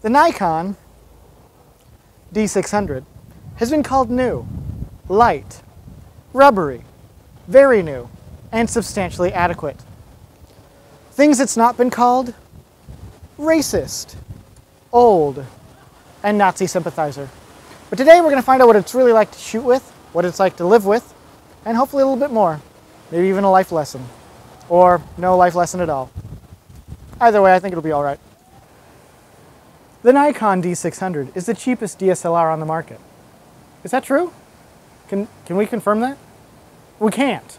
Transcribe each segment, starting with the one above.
The Nikon D600 has been called new, light, rubbery, very new, and substantially adequate. Things it's not been called: racist, old, and Nazi sympathizer. But today we're going to find out what it's really like to shoot with, what it's like to live with, and hopefully a little bit more. Maybe even a life lesson. Or no life lesson at all. Either way, I think it'll be alright. The Nikon D600 is the cheapest DSLR on the market. Is that true? Can we confirm that? We can't.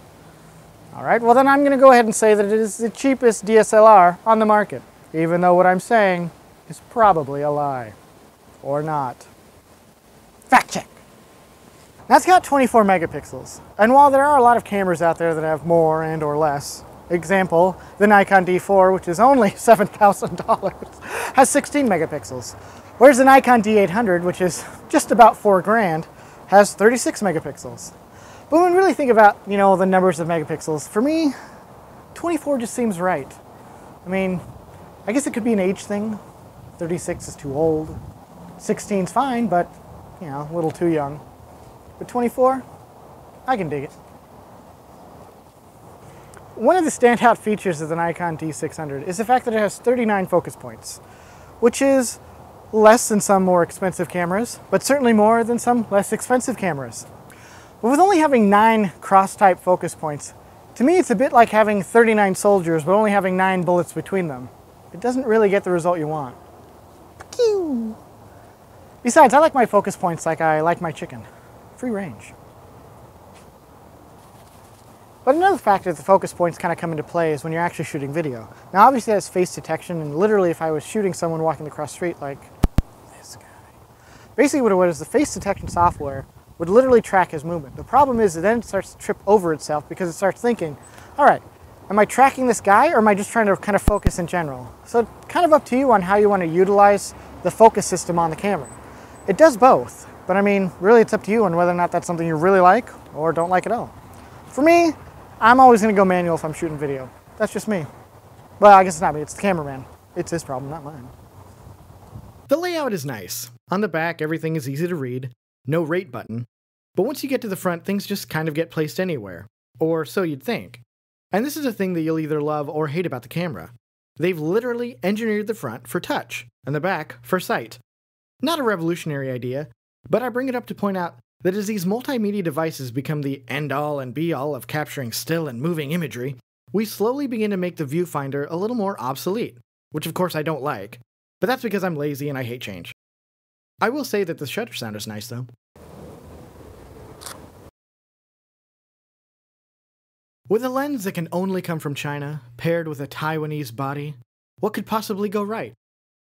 Alright, well then I'm going to go ahead and say that it is the cheapest DSLR on the market, even though what I'm saying is probably a lie. Or not. Fact check! That's got 24 megapixels, and while there are a lot of cameras out there that have more and or less, example, the Nikon D4, which is only $7,000, has 16 megapixels, whereas the Nikon D800, which is just about $4,000, has 36 megapixels. But when we really think about, the numbers of megapixels, for me, 24 just seems right. I mean, I guess it could be an age thing. 36 is too old. 16's fine, but, a little too young. But 24, I can dig it. One of the standout features of the Nikon D600 is the fact that it has 39 focus points, which is less than some more expensive cameras, but certainly more than some less expensive cameras. But with only having 9 cross-type focus points, to me it's a bit like having 39 soldiers but only having 9 bullets between them. It doesn't really get the result you want. Pew! Besides, I like my focus points like I like my chicken. Free range. But another factor that the focus points kind of come into play is when you're actually shooting video. Now obviously it has face detection, and literally if I was shooting someone walking across the street like this guy, basically what it was, the face detection software would literally track his movement. The problem is that then it starts to trip over itself because it starts thinking, alright, am I tracking this guy or am I just trying to kind of focus in general? So kind of up to you on how you want to utilize the focus system on the camera. It does both. But I mean, really it's up to you on whether or not that's something you really like or don't like at all. For me, I'm always going to go manual if I'm shooting video. That's just me. Well, I guess it's not me, it's the cameraman. It's his problem, not mine. The layout is nice. On the back, everything is easy to read, no rate button. But once you get to the front, things just kind of get placed anywhere. Or so you'd think. And this is a thing that you'll either love or hate about the camera. They've literally engineered the front for touch, and the back for sight. Not a revolutionary idea, but I bring it up to point out that as these multimedia devices become the end-all and be-all of capturing still and moving imagery, we slowly begin to make the viewfinder a little more obsolete, which of course I don't like, but that's because I'm lazy and I hate change. I will say that the shutter sound is nice though. With a lens that can only come from China, paired with a Taiwanese body, what could possibly go right?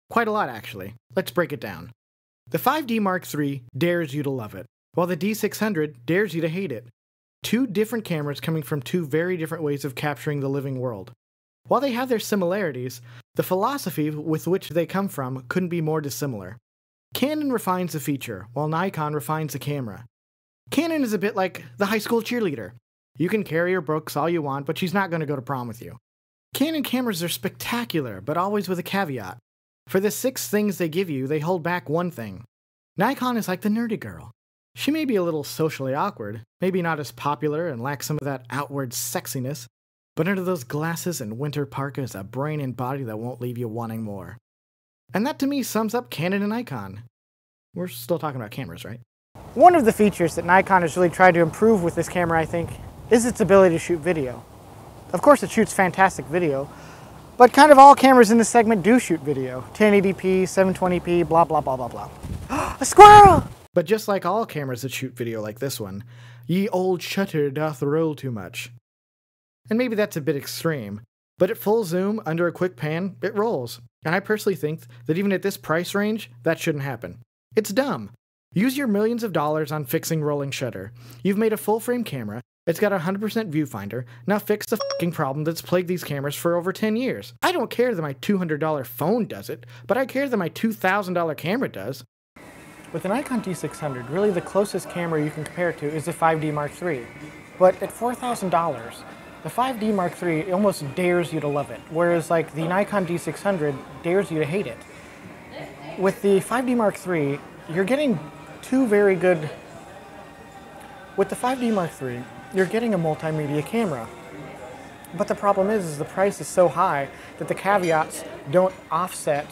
Quite a lot actually. Let's break it down. The 5D Mark III dares you to love it, while the D600 dares you to hate it. Two different cameras coming from two very different ways of capturing the living world. While they have their similarities, the philosophy with which they come from couldn't be more dissimilar. Canon refines the feature, while Nikon refines the camera. Canon is a bit like the high school cheerleader. You can carry her books all you want, but she's not going to go to prom with you. Canon cameras are spectacular, but always with a caveat. For the 6 things they give you, they hold back one thing. Nikon is like the nerdy girl. She may be a little socially awkward, maybe not as popular and lacks some of that outward sexiness, but under those glasses and winter parka is a brain and body that won't leave you wanting more. And that to me sums up Canon and Nikon. We're still talking about cameras, right? One of the features that Nikon has really tried to improve with this camera, I think, is its ability to shoot video. Of course it shoots fantastic video, but kind of all cameras in this segment do shoot video. 1080p, 720p, blah blah blah blah blah. A squirrel! But just like all cameras that shoot video like this one, ye old shutter doth roll too much. And maybe that's a bit extreme, but at full zoom, under a quick pan, it rolls. And I personally think that even at this price range, that shouldn't happen. It's dumb. Use your millions of dollars on fixing rolling shutter. You've made a full-frame camera, it's got a 100% viewfinder, now fix the f***ing problem that's plagued these cameras for over 10 years. I don't care that my $200 phone does it, but I care that my $2,000 camera does. With the Nikon D600, really the closest camera you can compare it to is the 5D Mark III. But at $4,000, the 5D Mark III almost dares you to love it, whereas like the Nikon D600 dares you to hate it. with the 5D Mark III, you're getting two very good... With the 5D Mark III, you're getting a multimedia camera. But the problem is the price is so high that the caveats don't offset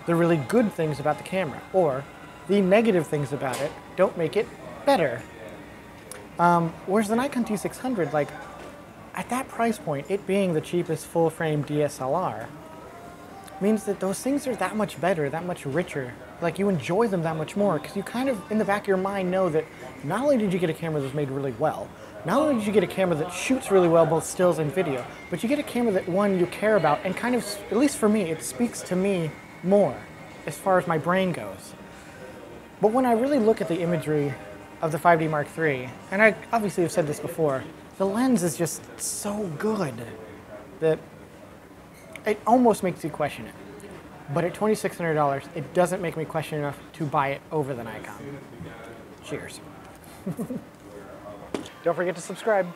the really good things about the camera, or the negative things about it don't make it better. Whereas the Nikon D600, like, at that price point, it being the cheapest full-frame DSLR, means that those things are that much better, that much richer. Like, you enjoy them that much more, because you kind of, in the back of your mind, know that not only did you get a camera that's made really well, not only did you get a camera that shoots really well, both stills and video, but you get a camera that, one, you care about, and kind of, at least for me, it speaks to me more, as far as my brain goes. But when I really look at the imagery of the 5D Mark III, and I obviously have said this before, the lens is just so good that it almost makes you question it. But at $2,600, it doesn't make me question enough to buy it over the Nikon. Cheers. Don't forget to subscribe.